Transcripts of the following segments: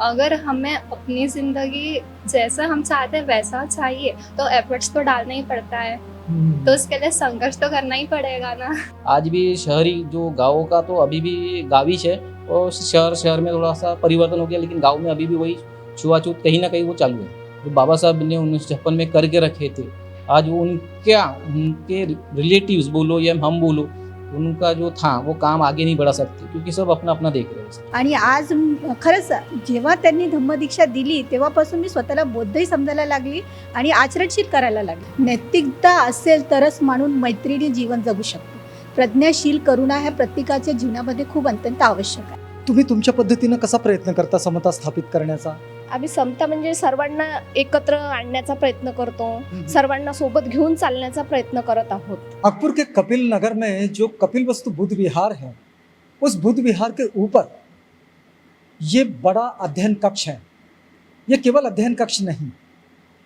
अगर हमें अपनी ज़िंदगी जैसा हम चाहते हैं वैसा चाहिए तो एफर्ट्स तो डालना ही पड़ता है। तो उसके लिए संघर्ष तो करना ही पड़ेगा ना। आज भी शहरी जो गाँव का तो अभी भी गाविश है और शहर में थोड़ा-सा परिवर्तन हो गया, लेकिन गाँव में अभी भी वही छुआ-छूत कहीं न कहीं वो चालू है। जो बाबा साहब ने 1956 में करके रखे थे, आज वो उनके रिलेटिव्स बोलो या हम बोलो, उनका जो था वो काम आगे नहीं बढ़ा सकते क्योंकि सब अपना-अपना देख रहे हैं। आणि आज खरंच जेव्हा त्यांनी धम्मदीक्षा दिली तेव्हापासून मी स्वतःला बौद्धही समजायला लागली आणि आचरणशील करायला लागली. नैतिकता असेल तरच माणूस मैत्रीने जीवन जगू शकतो. प्रज्ञाशील करुणा ह्या प्रत्येकाच्या जीवनामध्ये खूप अत्यंत आवश्यक आहे. तुम्ही तुमच्या पद्धतीनं कसा प्रयत्न करता समता स्थापित करण्याचा? आम्ही समता म्हणजे सर्वांना एकत्र आणण्याचा प्रयत्न करतो, सर्वांना सोबत घेऊन चालण्याचा प्रयत्न करत आहोत. नागपुर के कपिल नगर में जो कपिल वस्तु बुद्ध विहार है, उस बुद्ध विहार के ऊपर ये बड़ा अध्ययन कक्ष है. ये केवल अध्ययन कक्ष नहीं,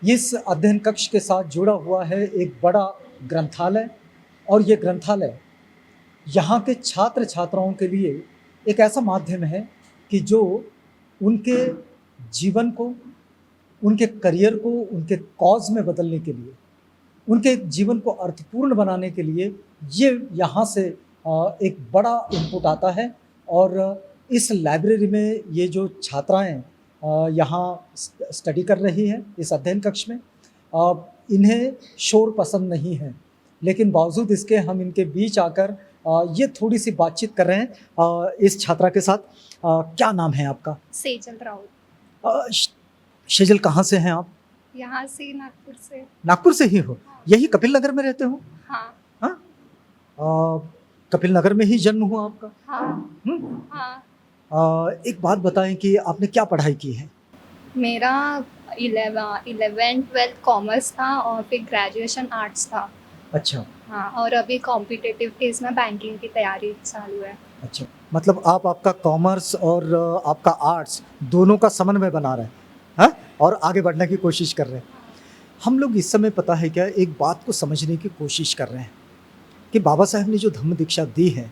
इस अध्ययन कक्ष के साथ जुड़ा हुआ है एक बड़ा ग्रंथालय. और ये ग्रंथालय यहाँ के छात्र छात्राओं के लिए एक ऐसा माध्यम है कि जो उनके जीवन को, उनके करियर को, उनके कॉज में बदलने के लिए, उनके जीवन को अर्थपूर्ण बनाने के लिए ये यहाँ से एक बड़ा इनपुट आता है. और इस लाइब्रेरी में ये जो छात्राएं यहाँ स्टडी कर रही हैं इस अध्ययन कक्ष में, इन्हें शोर पसंद नहीं है, लेकिन बावजूद इसके हम इनके बीच आकर ये थोड़ी सी बातचीत कर रहे हैं इस छात्रा के साथ. क्या नाम है आपका? सेजल राउत। शेजल, कहाँ से हैं आप? यहाँ से नागपुर से। नागपुर से ही हो? यही कपिल नगर में रहते हो? हाँ। हाँ, कपिल नगर में ही जन्म हुआ आपका? हाँ। हाँ। एक बात बताएं कि आपने क्या पढ़ाई की है? मेरा 11th-12th कॉमर्स था और फिर ग्रेजुएशन आर्ट्स था। अच्छा. हाँ, और अभी कॉम्पिटिटिव केस में बैंकिंग की तैयारी चालू है। अच्छा, मतलब आपका कॉमर्स और आपका आर्ट्स दोनों का समन्वय बना रहे हैं, हाँ? और आगे बढ़ने की कोशिश कर रहे हैं. हम लोग इस समय पता है क्या, एक बात को समझने की कोशिश कर रहे हैं कि बाबा साहब ने जो धम्म दीक्षा दी है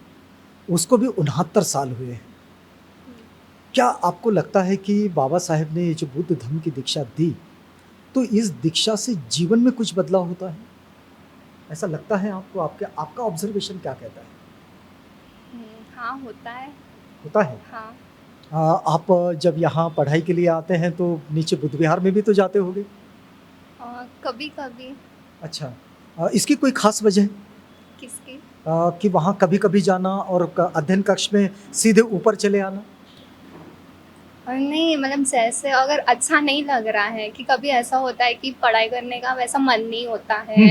उसको भी 69 साल हुए हैं. क्या आपको लगता है कि बाबा साहब ने ये जो बुद्ध धम्म की दीक्षा दी, तो इस दीक्षा से जीवन में कुछ बदलाव होता है? ऐसा लगता है आपको? आपका ऑब्जर्वेशन क्या कहता है? हाँ, होता है। होता है? हाँ। आप जब यहाँ पढ़ाई के लिए आते हैं तो नीचे बुद्ध विहार में भी तो जाते होंगे? कभी कभी। अच्छा. इसकी कोई खास वजह है किसकी? कि वहाँ कभी कभी जाना और अध्ययन कक्ष में सीधे ऊपर चले आना? नहीं, मतलब जैसे अगर अच्छा नहीं लग रहा है कि कभी ऐसा होता है कि पढ़ाई करने का वैसा मन नहीं होता है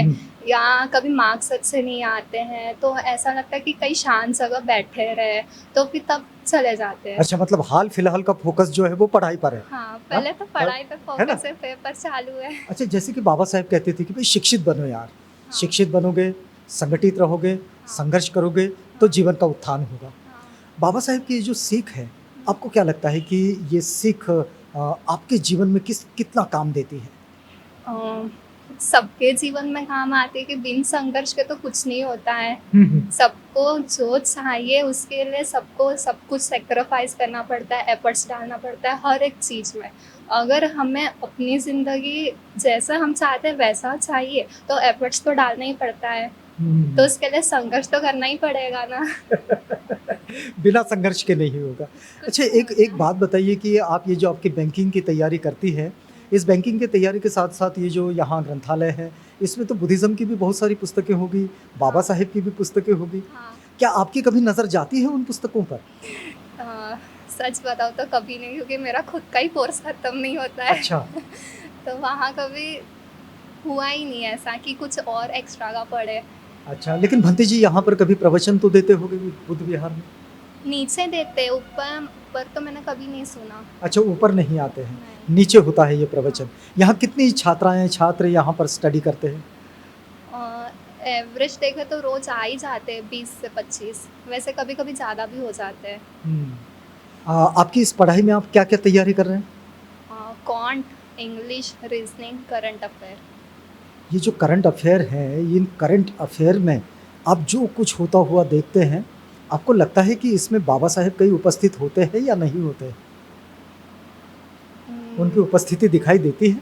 या कभी मार्क्स अच्छे नहीं आते हैं, तो ऐसा लगता है कि कहीं शांत जगह बैठे रहे, तो फिर तब चले जाते हैं. अच्छा, मतलब हाल फिलहाल का फोकस जो है वो पढ़ाई पर है? हाँ, पहले तो पढ़ाई पे फोकस है, पेपर चालू है. अच्छा, जैसे कि बाबा साहब कहते थे कि भाई शिक्षित बनो यार. हाँ. शिक्षित बनोगे, संगठित रहोगे, संघर्ष करोगे तो जीवन का उत्थान होगा. बाबा साहब की जो सीख है, आपको क्या लगता है कि ये सीख आपके जीवन में कितना काम देती है? सबके जीवन में काम आती है कि बिन संघर्ष के तो कुछ नहीं होता है. सबको जो चाहिए उसके लिए सबको सब कुछ सेक्रीफाइस करना पड़ता है, एफर्ट्स डालना पड़ता है हर एक चीज़ में. अगर हमें अपनी ज़िंदगी जैसा हम चाहते हैं वैसा चाहिए तो एफर्ट्स तो डालना ही पड़ता है. तो उसके लिए संघर्ष तो करना ही पड़ेगा ना. बिना संघर्ष के नहीं होगा. अच्छा, एक बात बताइए कि आप ये जो आपकी बैंकिंग की तैयारी करती है, इस बैंकिंग की तैयारी के साथ साथ ये जो यहाँ ग्रंथालय है, इसमें तो बुद्धिज़्म की भी बहुत सारी पुस्तकें होगी, बाबा साहेब की भी पुस्तकें होगी. हाँ. क्या आपकी कभी नज़र जाती है उन पुस्तकों पर? सच बताओ तो कभी नहीं, क्योंकि मेरा खुद का ही कोर्स खत्म नहीं होता है. अच्छा. तो वहाँ कभी हुआ ही नहीं ऐसा कि कुछ और एक्स्ट्रा का पढ़े. अच्छा, लेकिन भंते जी यहाँ पर कभी प्रवचन तो देते होंगे बुद्ध विहार में? नीचे देते, ऊपर तो मैंने कभी नहीं सुना. अच्छा, ऊपर नहीं आते हैं, नहीं. नीचे होता है ये प्रवचन. यहाँ कितनी छात्र यहाँ पर स्टडी करते हैं? एवरेज देखे तो रोज आ ही जाते हैं 20 से 25, वैसे कभी कभी ज़्यादा भी हो जाते हैं. आपकी इस पढ़ाई में आप क्या क्या तैयारी कर रहे हैं? Can't, English, reasoning, current affair. ये जो करंट अफेयर है, इन करंट अफेयर में आप जो कुछ होता हुआ देखते हैं, आपको लगता है कि इसमें बाबा साहेब कहीं उपस्थित होते हैं या नहीं होते हैं? उनकी उपस्थिति दिखाई देती है?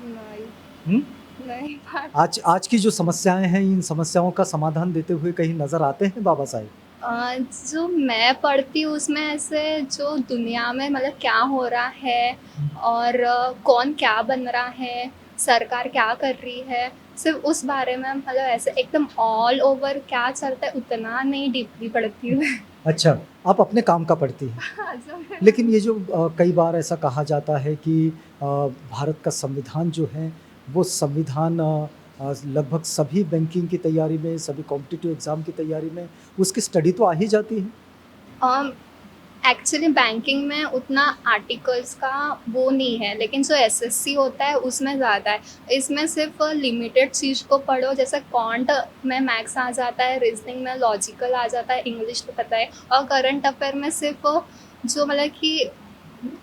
नहीं हम्म? नहीं बात आज की जो समस्याएं हैं, इन समस्याओं का समाधान देते हुए कहीं नजर आते हैं बाबा साहेब? जो मैं पढ़ती हूँ उसमें ऐसे जो दुनिया में मतलब क्या हो रहा है और कौन क्या बन रहा है, सरकार क्या कर रही है, सिर्फ उस बारे में मतलब ऐसे एकदम ऑल ओवर क्या चलता है उतना नहीं डीपली पढ़ती हूँ। अच्छा, आप अपने काम का पढ़ती हैं। लेकिन ये जो कई बार ऐसा कहा जाता है कि भारत का संविधान जो है वो संविधान लगभग सभी बैंकिंग की तैयारी में, सभी कॉम्पिटिटिव एग्ज़ाम की तैयारी में उसकी स्टडी तो आ ही जाती है। एक्चुअली बैंकिंग में उतना आर्टिकल्स का वो नहीं है, लेकिन जो एसएससी होता है उसमें ज़्यादा है। इसमें सिर्फ लिमिटेड चीज़ को पढ़ो, जैसे कॉन्ट में मैथ्स आ जाता है, रीजनिंग में लॉजिकल आ जाता है, इंग्लिश तो पता है, और करंट अफेयर में सिर्फ जो मतलब कि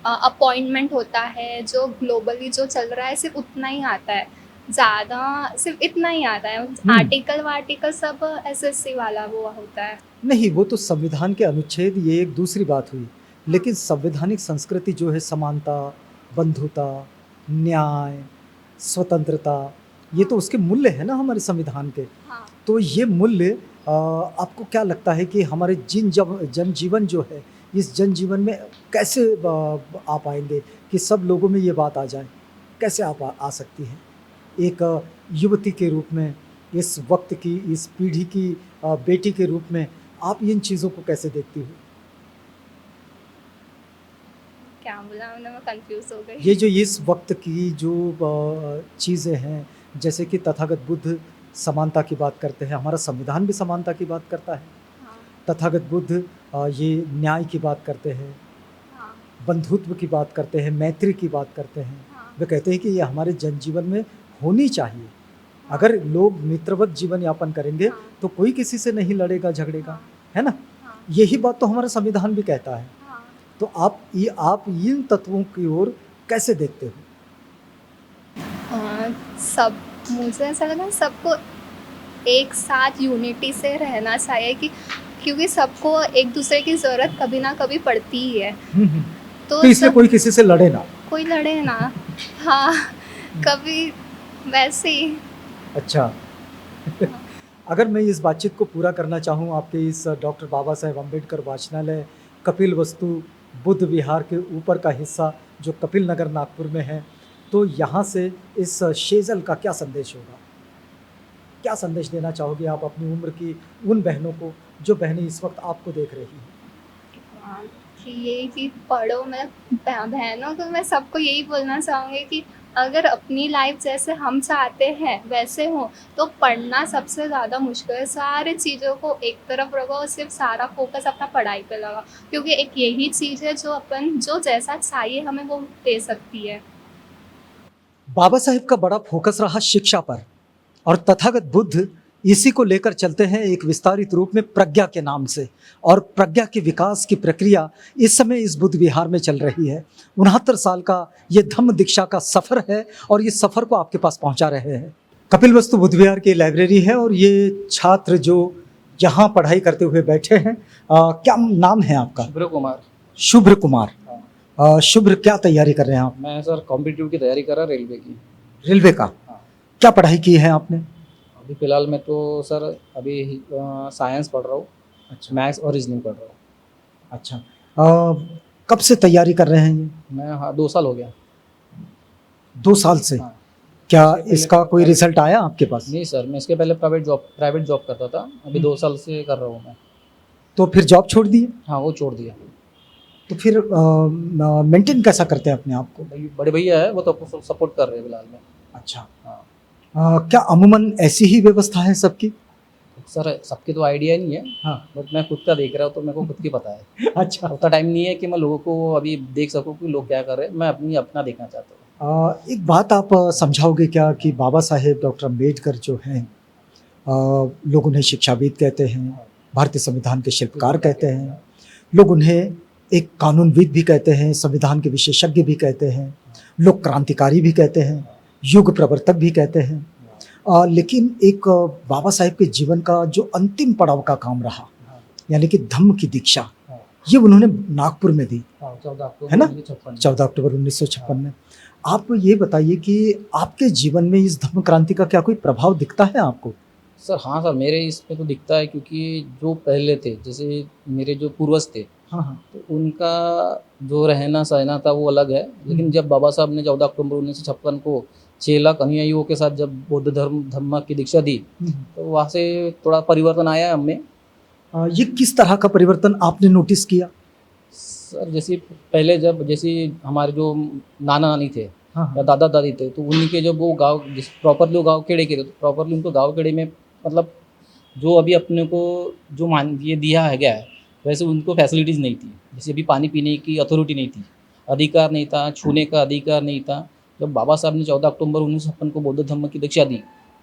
अपॉइंटमेंट होता है, जो ग्लोबली जो चल रहा है सिर्फ उतना ही आता है, ज़्यादा सिर्फ इतना ही आता है। आर्टिकल वार्टिकल सब एसएससी वाला वो होता है। नहीं, वो तो संविधान के अनुच्छेद, ये एक दूसरी बात हुई, लेकिन संवैधानिक संस्कृति जो है समानता, बंधुता, न्याय, स्वतंत्रता, ये तो उसके मूल्य है ना हमारे संविधान के। हाँ तो ये मूल्य आपको क्या लगता है कि हमारे जनजीवन जो है, इस जनजीवन में कैसे आ पाएंगे कि सब लोगों में ये बात आ जाए? कैसे आ सकती है? एक युवती के रूप में, इस वक्त की, इस पीढ़ी की बेटी के रूप में आप इन चीज़ों को कैसे देखती हो? क्या बोला मैंने, मैं कंफ्यूज हो गई। ये जो इस वक्त की जो चीज़ें हैं, जैसे कि तथागत बुद्ध समानता की बात करते हैं, हमारा संविधान भी समानता की बात करता है। हाँ तथागत बुद्ध ये न्याय की बात करते हैं, हाँ बंधुत्व की बात करते हैं, मैत्री की बात करते हैं। हाँ वे कहते हैं कि ये हमारे जनजीवन में होनी चाहिए। अगर लोग मित्रवत जीवन यापन करेंगे हाँ, तो कोई किसी से नहीं लड़ेगा झगड़ेगा, हाँ, है ना? हाँ, यही बात तो हमारा संविधान भी कहता है। हाँ। तो आप इन तत्वों की ओर कैसे देखते हो? सब मुझे ऐसा लगा सबको एक साथ यूनिटी से रहना चाहिए, कि क्योंकि सबको एक दूसरे की ज़रूरत कभी ना कभी पड़ती ही है। तो इसलिए सब कोई किसी से लड़े ना। कोई लड़े ना। हाँ कभी वैसे ही। अच्छा। अगर मैं इस बातचीत को पूरा करना चाहूँ, आपके इस डॉक्टर बाबा साहेब अम्बेडकर वाचनालय कपिल वस्तु बुद्ध विहार के ऊपर का हिस्सा जो कपिल नगर नागपुर में है, तो यहाँ से इस शेजल का क्या संदेश होगा? क्या संदेश देना चाहोगे आप अपनी उम्र की उन बहनों को जो बहनें इस वक्त आपको देख रही हैं? कि यही कि पढ़ो, मैं बहनों को मैं सबको यही बोलना चाहूँगी कि अगर अपनी लाइफ जैसे हम चाहते हैं वैसे हो तो पढ़ना सबसे ज़्यादा मुश्किल है। सारी चीज़ों को एक तरफ रखो और सिर्फ सारा फोकस अपना पढ़ाई पे लगाओ, क्योंकि एक यही चीज़ है जो अपन जो जैसा चाहिए हमें वो दे सकती है। बाबा साहेब का बड़ा फोकस रहा शिक्षा पर, और तथागत बुद्ध इसी को लेकर चलते हैं एक विस्तारित रूप में प्रज्ञा के नाम से। और प्रज्ञा के विकास की प्रक्रिया इस समय इस बुद्ध विहार में चल रही है। 69 साल का ये धम्म दीक्षा का सफ़र है और ये सफ़र को आपके पास पहुंचा रहे हैं। कपिल वस्तु बुद्ध विहार की लाइब्रेरी है और ये छात्र जो यहाँ पढ़ाई करते हुए बैठे हैं, क्या नाम है आपका? शुभ्र कुमार। शुभ्र कुमार। शुभ्र, क्या तैयारी कर रहे हैं आप? मैं सर कॉम्पिटिटिव की तैयारी कर रहा रेलवे की। रेलवे का? क्या पढ़ाई की है आपने? अभी फ़िलहाल मैं तो सर अभी साइंस पढ़ रहा हूँ। अच्छा, मैथ्स और रीजनिंग पढ़ रहा हूँ। अच्छा। कब से तैयारी कर रहे हैं ये? मैं 2 साल हो गया। 2 साल से? हाँ। क्या इसका कोई रिजल्ट आया आपके पास? नहीं सर, मैं इसके पहले प्राइवेट जॉब करता था। अभी 2 साल से कर रहा हूँ मैं। तो फिर जॉब छोड़ दी? हाँ, वो छोड़ दिया। तो फिर मेंटेन कैसा करते हैं अपने आप को? बड़े भैया है, वो तो सपोर्ट कर रहे हैं फिलहाल में। अच्छा। हाँ क्या अमूमन ऐसी ही व्यवस्था है सबकी? सर, सबकी तो आइडिया नहीं है। हाँ। बट मैं खुद का देख रहा हूँ तो मेरे को खुद की पता है। अच्छा। उतना टाइम नहीं है कि मैं लोगों को अभी देख सकूँ कि लोग क्या कर रहे हैं। मैं अपना देखना चाहता हूँ। एक बात आप समझाओगे क्या कि बाबा साहेब डॉक्टर अम्बेडकर जो हैं, लोग उन्हें शिक्षाविद कहते हैं, भारतीय संविधान के शिल्पकार कहते हैं, लोग उन्हें एक कानूनविद भी कहते हैं, संविधान के विशेषज्ञ भी कहते हैं, लोग क्रांतिकारी भी कहते हैं, युग प्रवर्तक भी कहते हैं। लेकिन एक बाबा साहेब के जीवन का जो अंतिम पड़ाव का काम रहा, यानी कि धम्म की दीक्षा, ये उन्होंने नागपुर में दी, 14 अक्टूबर है ना? 1956 14 अक्टूबर 1956 में। आप ये बताइए कि आपके जीवन में इस धम्म क्रांति का क्या कोई प्रभाव दिखता है आपको? सर हाँ सर, मेरे इसमें तो दिखता है, क्योंकि जो पहले थे, जैसे मेरे जो पूर्वज थे, हाँ हाँ। तो उनका जो रहना सहना था वो अलग है। लेकिन जब बाबा साहब ने 14 अक्टूबर 1956 को 6 लाख अनुयायियों के साथ जब बौद्ध धर्म की दीक्षा दी, तो वहाँ से थोड़ा परिवर्तन आया है हमें। ये किस तरह का परिवर्तन आपने नोटिस किया? सर जैसे पहले जैसे हमारे जो नाना नानी थे हाँ या दादा दादी थे, तो उनके जब वो गाँव जिस प्रॉपरली वो गाँव खेड़े के थे, तो प्रॉपरली उनको गाँव खेड़े में मतलब जो अभी अपने को जो मान ये दिया है गया है, वैसे उनको फैसिलिटीज़ नहीं थी। जैसे अभी पानी पीने की अथॉरिटी नहीं थी, अधिकार नहीं था, छूने का अधिकार नहीं था। जब बाबा साहब ने 14 अक्टूबर 1956 को बौद्ध धर्म की दीक्षा दी,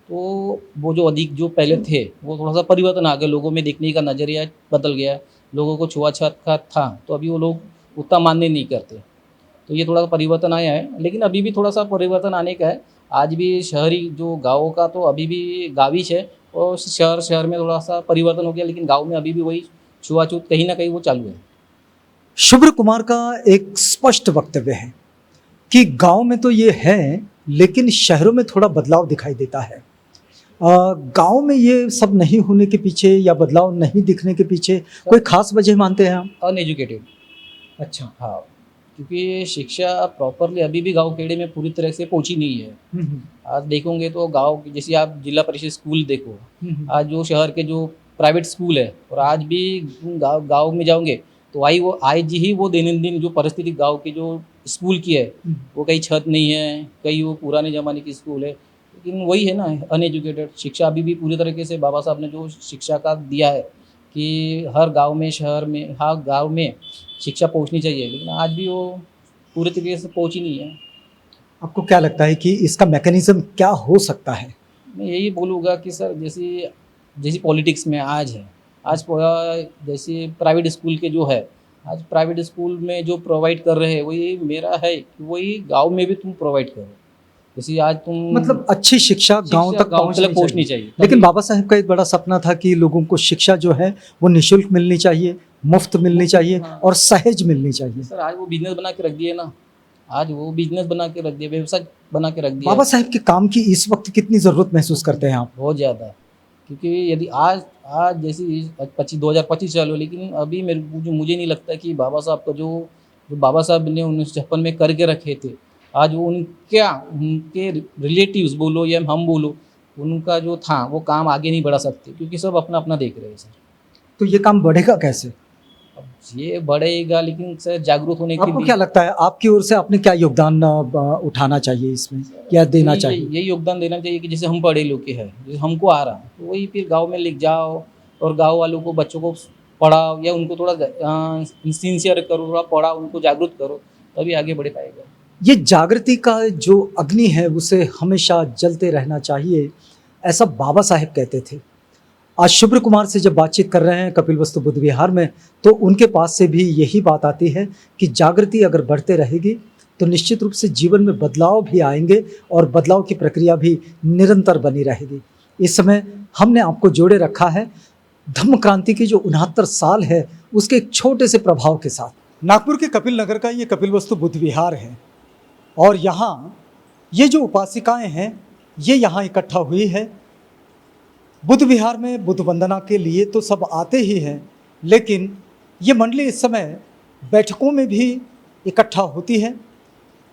तो वो जो पहले थे वो थोड़ा सा परिवर्तन आ गया, लोगों में देखने का नज़रिया बदल गया। लोगों को छुआछूत का था, तो अभी वो लोग उतना मानने नहीं करते, तो ये थोड़ा सा परिवर्तन आया है। लेकिन अभी भी थोड़ा सा परिवर्तन आने का है। आज भी शहरी जो गाँव का तो अभी भी गाविश है, और शहर में थोड़ा सा परिवर्तन हो गया, लेकिन गाँव में अभी भी वही छुआछूत कहीं ना कहीं वो चालू है। शुभ्र कुमार का एक स्पष्ट वक्तव्य है कि गांव में तो ये है, लेकिन शहरों में थोड़ा बदलाव दिखाई देता है। गांव में ये सब नहीं होने के पीछे या बदलाव नहीं दिखने के पीछे कोई खास वजह मानते हैं हम? अनएजुकेटेड। अच्छा। हाँ, क्योंकि शिक्षा प्रॉपरली अभी भी गांव खेड़े में पूरी तरह से पहुंची नहीं है। आज देखोगे तो गांव जैसे आप जिला परिषद स्कूल देखो, आज जो शहर के जो प्राइवेट स्कूल है, और आज भी गांव में जाओगे तो आज ही वो दैनंदिन जो परिस्थिति गांव की जो स्कूल की है, वो कहीं छत नहीं है, कहीं वो पुराने ज़माने की स्कूल है। लेकिन वही है ना, अनएजुकेटेड। शिक्षा अभी भी पूरी तरीके से बाबा साहब ने जो शिक्षा का दिया है कि हर गांव में, शहर में, हर गांव में शिक्षा पहुंचनी चाहिए, लेकिन आज भी वो पूरी तरीके से पहुंची नहीं है। आपको क्या लगता है कि इसका मैकेनिज्म क्या हो सकता है? मैं यही बोलूँगा कि सर जैसे पॉलिटिक्स में आज है, आज जैसे प्राइवेट स्कूल के जो है, आज प्राइवेट स्कूल में जो प्रोवाइड कर रहे हैं, वही मेरा है कि वही गांव में भी तुम प्रोवाइड करो। जैसे आज तुम मतलब अच्छी शिक्षा गांव तक पहुंचनी चाहिए। लेकिन बाबा साहेब का एक बड़ा सपना था कि लोगों को शिक्षा जो है वो निःशुल्क मिलनी चाहिए, मुफ्त मिलनी चाहिए और सहज मिलनी चाहिए। सर आज वो बिजनेस बना के रख दिए ना, आज वो बिजनेस बना के रख दिया, व्यवसाय बना के रख दिया। बाबा साहेब के काम की इस वक्त कितनी ज़रूरत महसूस करते हैं आप? बहुत ज़्यादा, क्योंकि यदि आज जैसे 2025 चालू, लेकिन अभी मुझे नहीं लगता कि बाबा साहब का जो बाबा साहब ने 1956 में करके रखे थे, आज वो उनके रिलेटिव्स बोलो या हम बोलो, उनका जो था वो काम आगे नहीं बढ़ा सकते, क्योंकि सब अपना अपना देख रहे हैं सर। तो ये काम बढ़ेगा कैसे? अब ये बढ़ेगा, लेकिन सर जागरूक होने के आपको लिए क्या लगता है, आपकी ओर से आपने क्या योगदान उठाना चाहिए इसमें या देना चाहिए? ये योगदान देना चाहिए कि जैसे हम पढ़े लिखे हैं, जैसे हमको आ रहा, तो वही फिर गांव में लिख जाओ और गांव वालों को, बच्चों को पढ़ाओ, या उनको थोड़ा सिंसियर करो, थोड़ा पढ़ाओ, उनको जागरूक करो, तभी आगे बढ़ पाएगा। ये जागृति का जो अग्नि है उसे हमेशा जलते रहना चाहिए, ऐसा बाबा साहेब कहते थे। आज शुभ्र कुमार से जब बातचीत कर रहे हैं कपिलवस्तु बुद्ध विहार में, तो उनके पास से भी यही बात आती है कि जागृति अगर बढ़ते रहेगी तो निश्चित रूप से जीवन में बदलाव भी आएंगे और बदलाव की प्रक्रिया भी निरंतर बनी रहेगी। इस समय हमने आपको जोड़े रखा है धम्म क्रांति की जो 69 साल है उसके एक छोटे से प्रभाव के साथ। नागपुर के कपिल नगर का ये कपिलवस्तु बुद्ध विहार है, और यहाँ ये जो उपासिकाएं हैं ये यहाँ इकट्ठा हुई है। बुद्ध विहार में बुद्ध वंदना के लिए तो सब आते ही हैं, लेकिन ये मंडली इस समय बैठकों में भी इकट्ठा होती है।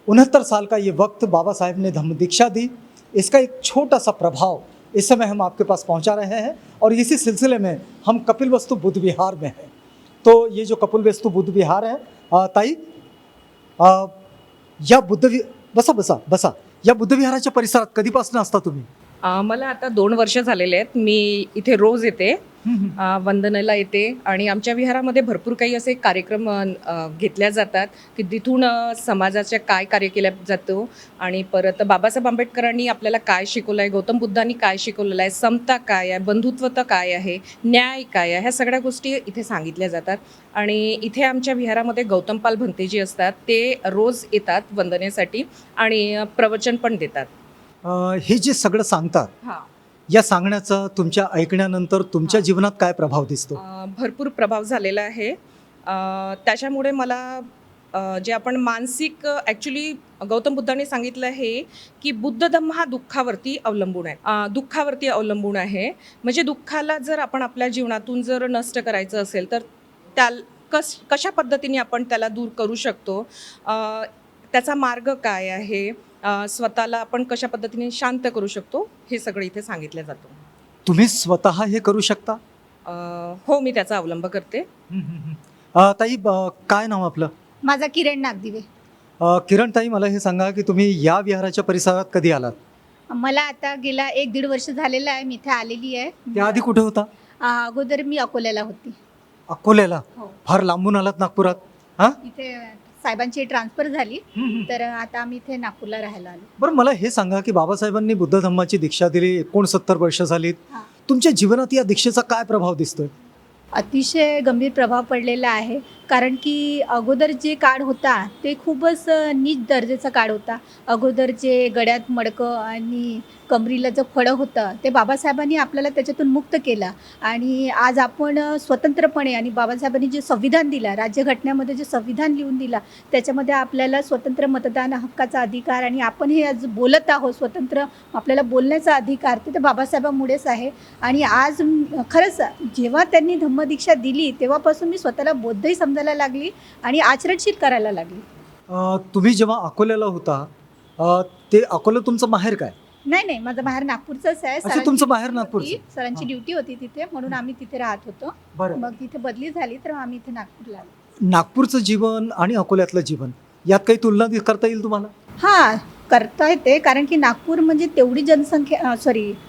69 साल का ये वक्त बाबा साहेब ने धम्म दीक्षा दी, इसका एक छोटा सा प्रभाव इस समय हम आपके पास पहुंचा रहे हैं, और इसी सिलसिले में हम कपिलवस्तु बुद्ध विहार में हैं। तो ये जो कपिलवस्तु बुद्ध विहार है, ताई या बसा या बुद्ध विहाराच्या परिसरात कधीपासून असता तुम्ही? मला आता 2 वर्ष झालेले आहेत. मी इथे रोज येते, वंदनेला येते, आणि आमच्या विहारामध्ये भरपूर काही असे कार्यक्रम घेतल्या जातात की तिथून समाजाच्या काय कार्य केल्या जातो, आणि परत बाबासाहेब आंबेडकरांनी आपल्याला काय शिकवलं आहे, गौतम बुद्धांनी काय शिकवलेलं आहे, समता काय आहे, बंधुत्वता काय आहे, न्याय काय आहे, ह्या सगळ्या गोष्टी इथे सांगितल्या जातात. आणि इथे आमच्या विहारामध्ये गौतमपाल भंते जी असतात ते रोज येतात वंदनेसाठी आणि प्रवचन पण देतात. हे जे सगळं सांगतात, हां, या सांगण्याचा तुमच्या ऐकण्यानंतर तुमच्या जीवनात काय प्रभाव दिसतो? भरपूर प्रभाव झालेला आहे. त्याच्यामुळे मला जे आपण मानसिक ॲक्च्युली गौतम बुद्धांनी सांगितलं आहे की बुद्ध धम्म हा दुःखावरती अवलंबून आहे. दुःखावरती अवलंबून आहे. म्हणजे दुःखाला जर आपण आपल्या जीवनातून जर नष्ट करायचं असेल तर कशा पद्धतीने आपण त्याला दूर करू शकतो, त्याचा मार्ग काय आहे, स्वतःला आपण कशा पद्धतीने शांत करू शकतो, हे सगळं इथे सांगितलं जातं. तुम्ही स्वतः हे करू शकता? हो, मी त्याचा अवलंब करते. ताई, काय नाव आपलं? माझा किरण नागदिवे. किरण ताई, मला हे सांगा की तुम्ही या विहाराच्या परिसरात कधी आलात? मला आता गेला 1-1.5 वर्ष झालेला आहे मी इथे आलेली आहे. त्याआधी कुठे होता? अगोदर मी अकोल्याला होती. अकोल्याला? हो. फार लांबून आलात नागपुरात? हां, इथे साहेबांची ट्रान्सफर झाली, तर आता आम्ही इथे नागपूरला राहायला आलो. बरं, मला हे सांगा की बाबासाहेबांनी बुद्ध धम्माची दीक्षा दिली, 69 वर्ष झालीत. हां. तुमच्या जीवनात या दीक्षेचा काय प्रभाव दिसतोय? अतिशय गंभीर प्रभाव पडलेला आहे, कारण की अगोदर जे काळ होता ते खूपच नीच दर्जाचा काळ होता. अगोदर जे गळ्यात मडकं आणि कमरीला जो फळं होतं ते बाबासाहेबांनी आपल्याला त्याच्यातून मुक्त केलं. आणि आज आपण स्वतंत्रपणे, आणि बाबासाहेबांनी जे संविधान दिला, राज्यघटनेमध्ये जे संविधान लिहून दिला, त्याच्यामध्ये आपल्याला स्वतंत्र मतदान हक्काचा अधिकार, आणि आपण हे आज बोलत आहोत स्वतंत्र, आपल्याला बोलण्याचा अधिकार, ते तर बाबासाहेबांमुळेच आहे. आणि आज खरंच जेव्हा त्यांनी धम्मदीक्षा दिली तेव्हापासून मी स्वतःला बौद्धही समजायला लागली आणि आचरणशील करायला लागली. तुम्ही जेव्हा अकोल्याला होता, ते अकोला तुमचं माहेर काय? नाही, माझं बाहेर नागपूरचंच आहे. अच्छा, तुमचं बाहेर नागपूरचं. सरांची हां. ड्युटी होती तिथे, म्हणून आम्ही तिथे राहत होतो. बरं, मग तिथे बदली झाली तर आम्ही इथे नागपूरला आलो. नागपूरचं जीवन आणि अकोल्यातलं जीवन यात काही तुलना करता येईल तुम्हाला? हां, करता येते, कारण की नागपूर म्हणजे तेवढी जनसंख्या,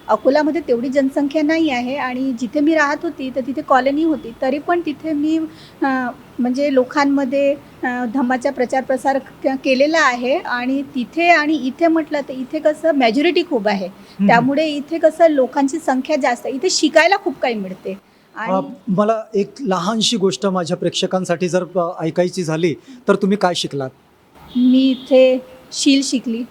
अकोलामध्ये तेवढी जनसंख्या नाही आहे. आणि जिथे मी राहत होती तर तिथे कॉलनी होती, तरी पण तिथे मी म्हणजे लोकांमध्ये धम्माचा प्रचार प्रसार केलेला आहे. आणि तिथे आणि इथे म्हटलं तर इथे कसं मेजॉरिटी खूप आहे, त्यामुळे इथे कसं लोकांची संख्या जास्त आहे, इथे शिकायला खूप काही मिळते. आणि मला एक लहानशी गोष्ट माझ्या प्रेक्षकांसाठी जर ऐकायची झाली तर तुम्ही काय शिकलात? मी इथे शील शिकली,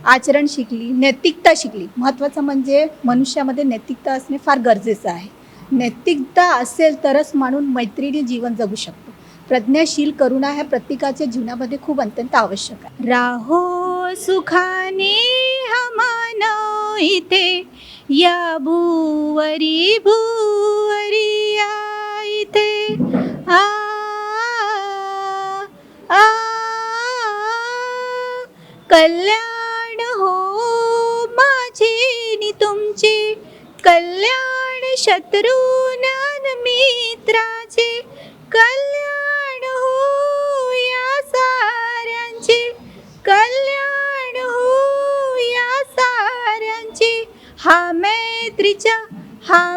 आचरण शिकली, नैतिकता शिकली. महत्त्वाचं म्हणजे मनुष्यामध्ये नैतिकता असणे फार गरजेचं आहे. नैतिकता असेल तरच माणूस मैत्रीने जीवन जगू शकतो. प्रज्ञाशील करुणा ह्या प्रत्येकाच्या जीवनामध्ये खूप अत्यंत आवश्यक आहे. राहो सुखाने हमान इथे, या भुवरी भुवरी या इथे, आ आ कल्याण हो माझे नि तुमचे, कल्याण शत्रूनन मित्राचे, कल्याण हो या साऱ्यांचे, कल्याण हो या साऱ्यांचे. हा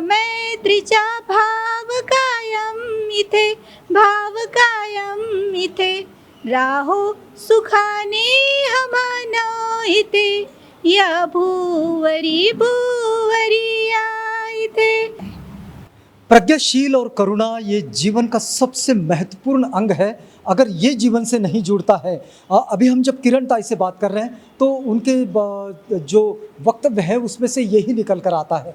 मैत्रीचा भाव कायम इथे, भाव कायम इथे. राहो सुखाने हमान इथे, या भुवरी भुवरी या इथे. प्रज्ञाशील और करुणा ये जीवन का सबसे महत्वपूर्ण अंग है. अगर ये जीवन से नहीं जुड़ता है, अभी हम जब किरण ताई से बात कर रहे हैं तो उनके जो वक्तव्य है उसमें से यही निकल कर आता है.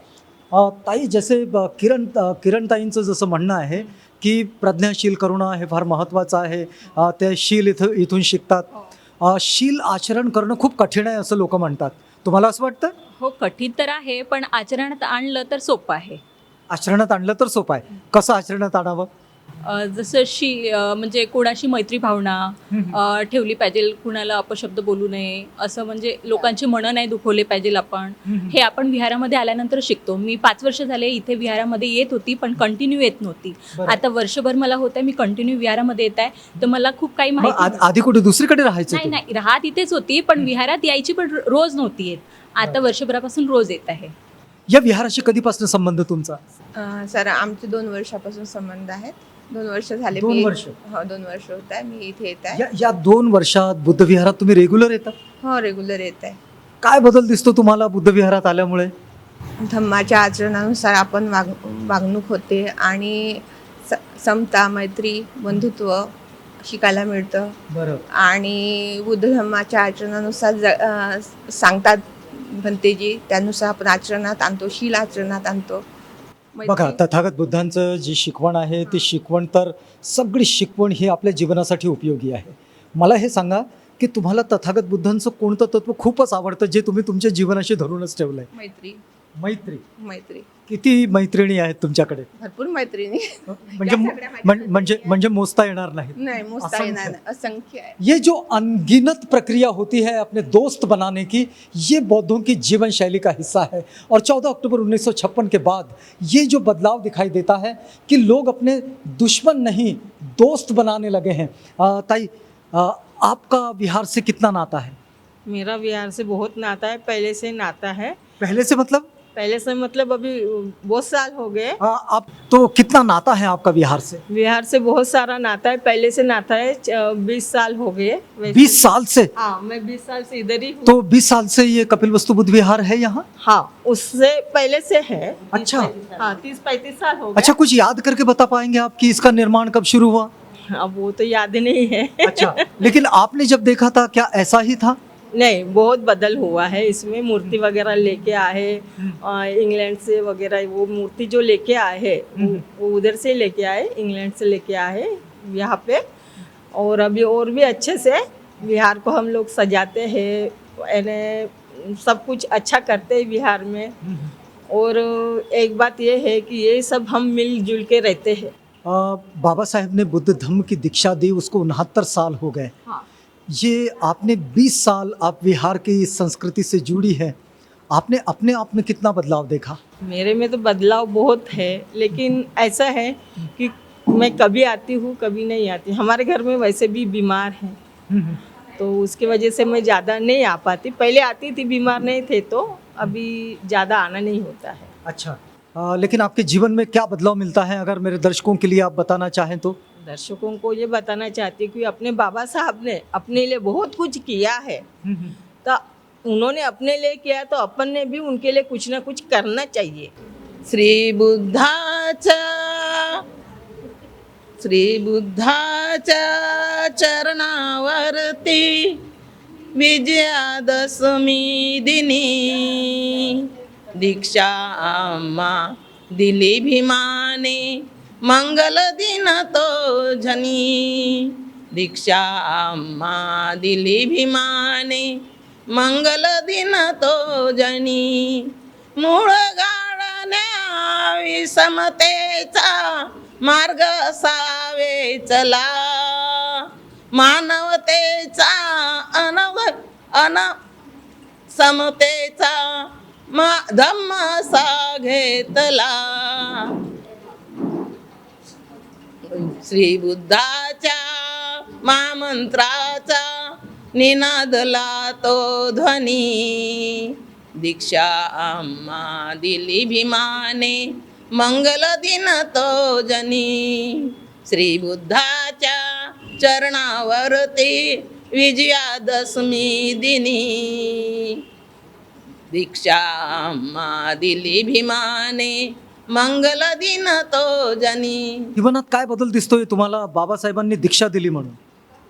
ताई, जैसे किरण ताईंचं जसं म्हणणं आहे की प्रज्ञाशील करुणा हे फार महत्त्वाचं आहे, ते शील इथून शिकतात. शील आचरण करणं खूप कठीण आहे असं लोक म्हणतात. तुम्हाला असं वाटतं? हो, कठीण तर आहे, पण आचरणात आणलं तर सोपं आहे. आचरणात आणलं तर सोपं आहे. कसं आचरणात आणावं? जसं म्हणजे कोणाशी मैत्री भावना ठेवली पाहिजे, कुणाला अपशब्द बोलू नये, असं म्हणजे लोकांची मनं नाही दुखवले पाहिजे आपण. हे आपण विहारामध्ये आल्यानंतर शिकतो. मी 5 वर्ष झाले इथे विहारामध्ये येत होती, पण कंटिन्यू येत नव्हती. आता वर्षभर मला होत आहे, मी कंटिन्यू विहारामध्ये येत आहे, तर मला खूप काही माहिती. आधी कुठे दुसरीकडे राहायचं? नाही, राहत इथेच होती, पण विहारात यायची, पण रोज नव्हती येत. आता वर्षभरापासून रोज येत आहे. या विहाराशी कधीपासून संबंध तुमचा? सर, आमचे 2 वर्षापासून संबंध आहेत. 2 वर्ष झाले. 2 वर्ष? हो, 2 वर्ष होत आहे मी इथे येत आहे. या 2 वर्षात बुद्ध विहारात तुम्ही रेग्युलर येता? हो, रेग्युलर येत आहे. काय बदल दिसतो तुम्हाला बुद्ध विहारात आल्यामुळे? धम्माच्या आचरणानुसार आपण वागणूक होते आणि समता, मैत्री, बंधुत्व शिकायला मिळतं. बरं. आणि बुद्ध धम्माच्या आचरणानुसार सांगतात भंतेजी, त्यानुसार आपण आचरणात आणतो, शील आचरणात आणतो. बघा, तथागत बुद्धांचं जी शिकवण आहे ती शिकवण तर सगळी शिकवण ही आपल्या जीवनासाठी उपयोगी आहे. मला हे सांगा की तुम्हाला तथागत बुद्धांचं कोणतं तत्व खूपच आवडतं जे तुम्ही तुमच्या जीवनाशी धरूनच ठेवलं आहे? मैत्री. मैत्री. मैत्री किती मैत्रिणी आहेत तुमच्याकडे? भरपूर मैत्रिणी. म्हणजे या सगळ्या माझ्या म्हणजे मोजता येणार नाही. नहीं मोजता असंख्य. येणार नाही. असंख्य है. ये जो अनगिनत प्रक्रिया होती है अपने दोस्त बनाने की, ये बौद्धों की जीवन शैली का हिस्सा है. और 14 अक्टूबर 1956 के बाद ये जो बदलाव दिखाई देता है कि लोग अपने दुश्मन नहीं दोस्त बनाने लगे हैं. ताई, आपका बिहार से कितना नाता है? मेरा बिहार से बहुत नाता है, पहले से नाता है। पहले से मतलब? पहले से मतलब अभी बहुत साल हो गए। आप तो कितना नाता है आपका बिहार से? बिहार से बहुत सारा नाता है, पहले से नाता है। 20 साल हो गए। 20 साल से? हाँ, मैं 20 साल से इधर ही हूँ। तो 20 साल से ये कपिलवस्तु बुद्ध विहार है यहाँ? हाँ, उससे पहले से है। अच्छा। हाँ, 30-35 साल हो गए। अच्छा, कुछ याद करके बता पाएंगे आप कि इसका निर्माण कब शुरू हुआ? अब वो तो याद नहीं है। अच्छा, लेकिन आपने जब देखा था क्या ऐसा ही था? नहीं, बहुत बदल हुआ है इसमें। मूर्ति वगैरह लेके आए इंग्लैंड से वगैरह, वो मूर्ति जो लेके आए हैं वो उधर से लेके आए, इंग्लैंड से लेके आए यहाँ पे। और अभी और भी अच्छे से बिहार को हम लोग सजाते हैं, यानी सब कुछ अच्छा करते हैं बिहार में। और एक बात ये है कि ये सब हम मिलजुल के रहते हैं। बाबा साहेब ने बुद्ध धम्म की दीक्षा दी, उसको 69 साल हो गए। हाँ। ये आपने 20 साल आप बिहार की इस संस्कृति से जुड़ी है, आपने अपने आप में कितना बदलाव देखा? मेरे में तो बदलाव बहुत है, लेकिन ऐसा है कि मैं कभी आती हूँ कभी नहीं आती। हमारे घर में वैसे भी बीमार हैं, तो उसकी वजह से मैं ज़्यादा नहीं आ पाती। पहले आती थी, बीमार नहीं थे, तो अभी ज़्यादा आना नहीं होता है। अच्छा, लेकिन आपके जीवन में क्या बदलाव मिलता है, अगर मेरे दर्शकों के लिए आप बताना चाहें तो? दर्शकों को ये बताना चाहती हूँ कि अपने बाबा साहब ने अपने लिए बहुत कुछ किया है, तो उन्होंने अपने लिए किया तो अपन ने भी उनके लिए कुछ ना कुछ करना चाहिए। श्री बुद्धाच्या चरणावरती विजयादशमी दिनी दीक्षा आम्हा दिली भीमाने, मंगल दिन तो झनी दीक्षा आम्हा दिली भीमाने, मंगल दिन तो जनी. मूळ गाडण्या विषमतेचा मार्ग सावे चला, मानवतेचा अन समतेचा धम्म सा घेतला. श्री बुद्धाच्या महामंत्राचा निनादला तो ध्वनी, दीक्षा आम्हा दिली भीमाने, मंगल दिन तो जनी. श्री बुद्धाच्या चरणावरती विजयादशमी दिनी दीक्षा आम्हा दिली भीमाने, मंगल दिन तो जनी. जीवनात काय बदल दिसतोय तुम्हाला बाबासाहेबांनी दीक्षा दिली म्हणून?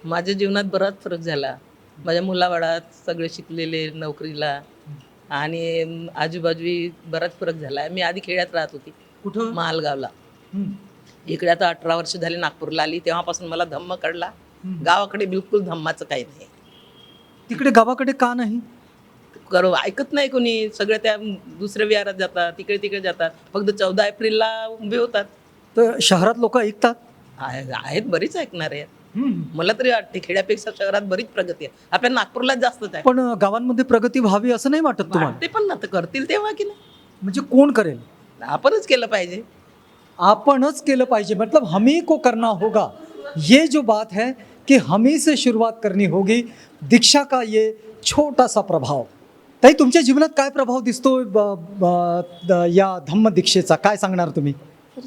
माझ्या जीवनात बराच फरक झाला. माझ्या मुलाबाळात सगळे शिकलेले नोकरीला, आणि आजूबाजू बराच फरक झाला. मी आधी खेड्यात राहत होती. कुठं? मालगावला. इकडे आता 18 वर्ष झाली नागपूरला आली, तेव्हापासून मला धम्म कळला. गावाकडे बिलकुल धम्माचं काही नाही. तिकडे गावाकडे का नाही? ऐकत नाही कोणी, सगळे त्या दुसऱ्या विहारात जातात, तिकडे जातात. फक्त 14 एप्रिलला उभे होतात. तर शहरात लोक ऐकतात? आहेत, बरीच ऐकणार आहेत. मला तरी वाटते खेड्यापेक्षा शहरात बरीच प्रगती आहे. आपल्या नागपूरला जास्तच आहे. पण गावांमध्ये प्रगती व्हावी असं नाही वाटत तुम्हाला? ते पण आता करतील तेव्हा की नाही. म्हणजे कोण करेल? आपणच केलं पाहिजे. आपणच केलं पाहिजे, मतलब हम ही को करना होगा. ये जो बात है कि हम ही से शुरुआत करनी होगी. दीक्षा का ये छोटा सा प्रभाव. ताई, तुमच्या जीवनात काय प्रभाव दिसतो या धम्म दीक्षेचा, काय सांगणार तुम्ही?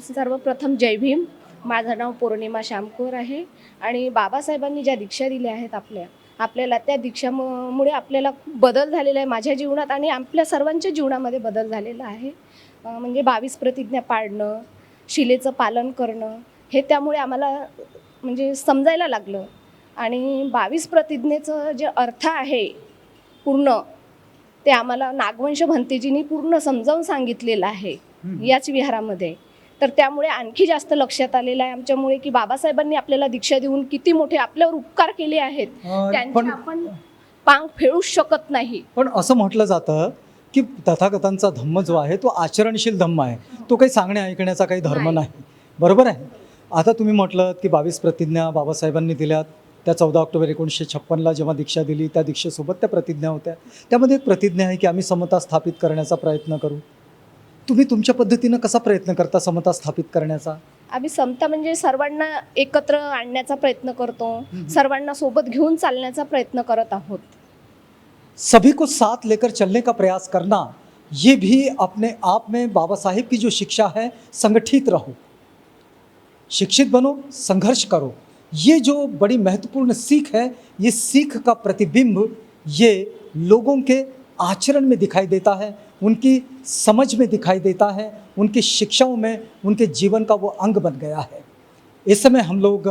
सर्वप्रथम जय भीम. माझं नाव पौर्णिमा श्यामकोर आहे, आणि बाबासाहेबांनी ज्या दीक्षा दिल्या आहेत आपल्याला त्या दीक्षामुळे आपल्याला खूप बदल झालेला आहे माझ्या जीवनात, आणि आपल्या सर्वांच्या जीवनामध्ये बदल झालेला आहे. म्हणजे 22 प्रतिज्ञा पाळणं, शिलेचं पालन करणं, हे त्यामुळे आम्हाला म्हणजे समजायला लागलं. आणि 22 प्रतिज्ञेचं जे अर्थ आहे पूर्ण, ते आम्हाला नागवंश भंतेजींनी पूर्ण समजावून सांगितलेलं आहे. याच विहारामध्ये. तर त्यामुळे आणखी जास्त लक्षात आलेलं आहे आमच्यामुळे की बाबासाहेबांनी आपल्याला दीक्षा देऊन किती मोठे आपल्यावर उपकार केले आहेत, त्यांचे पण आपण पांग फेडूच शकत नाही. पण असं म्हटलं जातं की तथागतांचा धम्म जो आहे तो आचरणशील धम्म आहे, तो काही सांगण्या ऐकण्याचा काही धर्म नाही. नाही. बरोबर आहे. आता तुम्ही म्हटलं की 22 प्रतिज्ञा बाबासाहेबांनी दिल्यात. त्या 14 ऑक्टोबर 1956ला जेव्हा दीक्षा दिली त्या दीक्षेसोबत त्या प्रतिज्ञा होत्या. त्यामध्ये एक प्रतिज्ञा आहे की आम्ही समता स्थापित करण्याचा प्रयत्न करू. तुम्ही तुमच्या पद्धतीनं कसा प्रयत्न करता समता स्थापित करण्याचा? आम्ही समता म्हणजे सर्वांना एकत्र आणण्याचा प्रयत्न करतो, सर्वांना सोबत घेऊन चालण्याचा प्रयत्न करत आहोत. सभी को साथ लेकर चलने का प्रयास करना, ये भी अपने आप में बाबा साहेब की जो शिक्षा है, संगठित रहो, शिक्षित बनो, संघर्ष करो, ये जो बड़ी महत्वपूर्ण सीख है, ये सीख का प्रतिबिंब ये लोगों के आचरण में दिखाई देता है, उनकी समझ में दिखाई देता है, उनकी शिक्षाओं में उनके जीवन का वो अंग बन गया है. इस समय हम लोग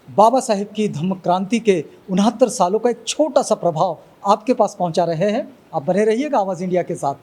बाबा साहेब की धम्म क्रांति के 69 सालों का एक छोटा सा प्रभाव आपके पास पहुंचा रहे हैं. आप बने रहिएगा आवाज़ इंडिया के साथ.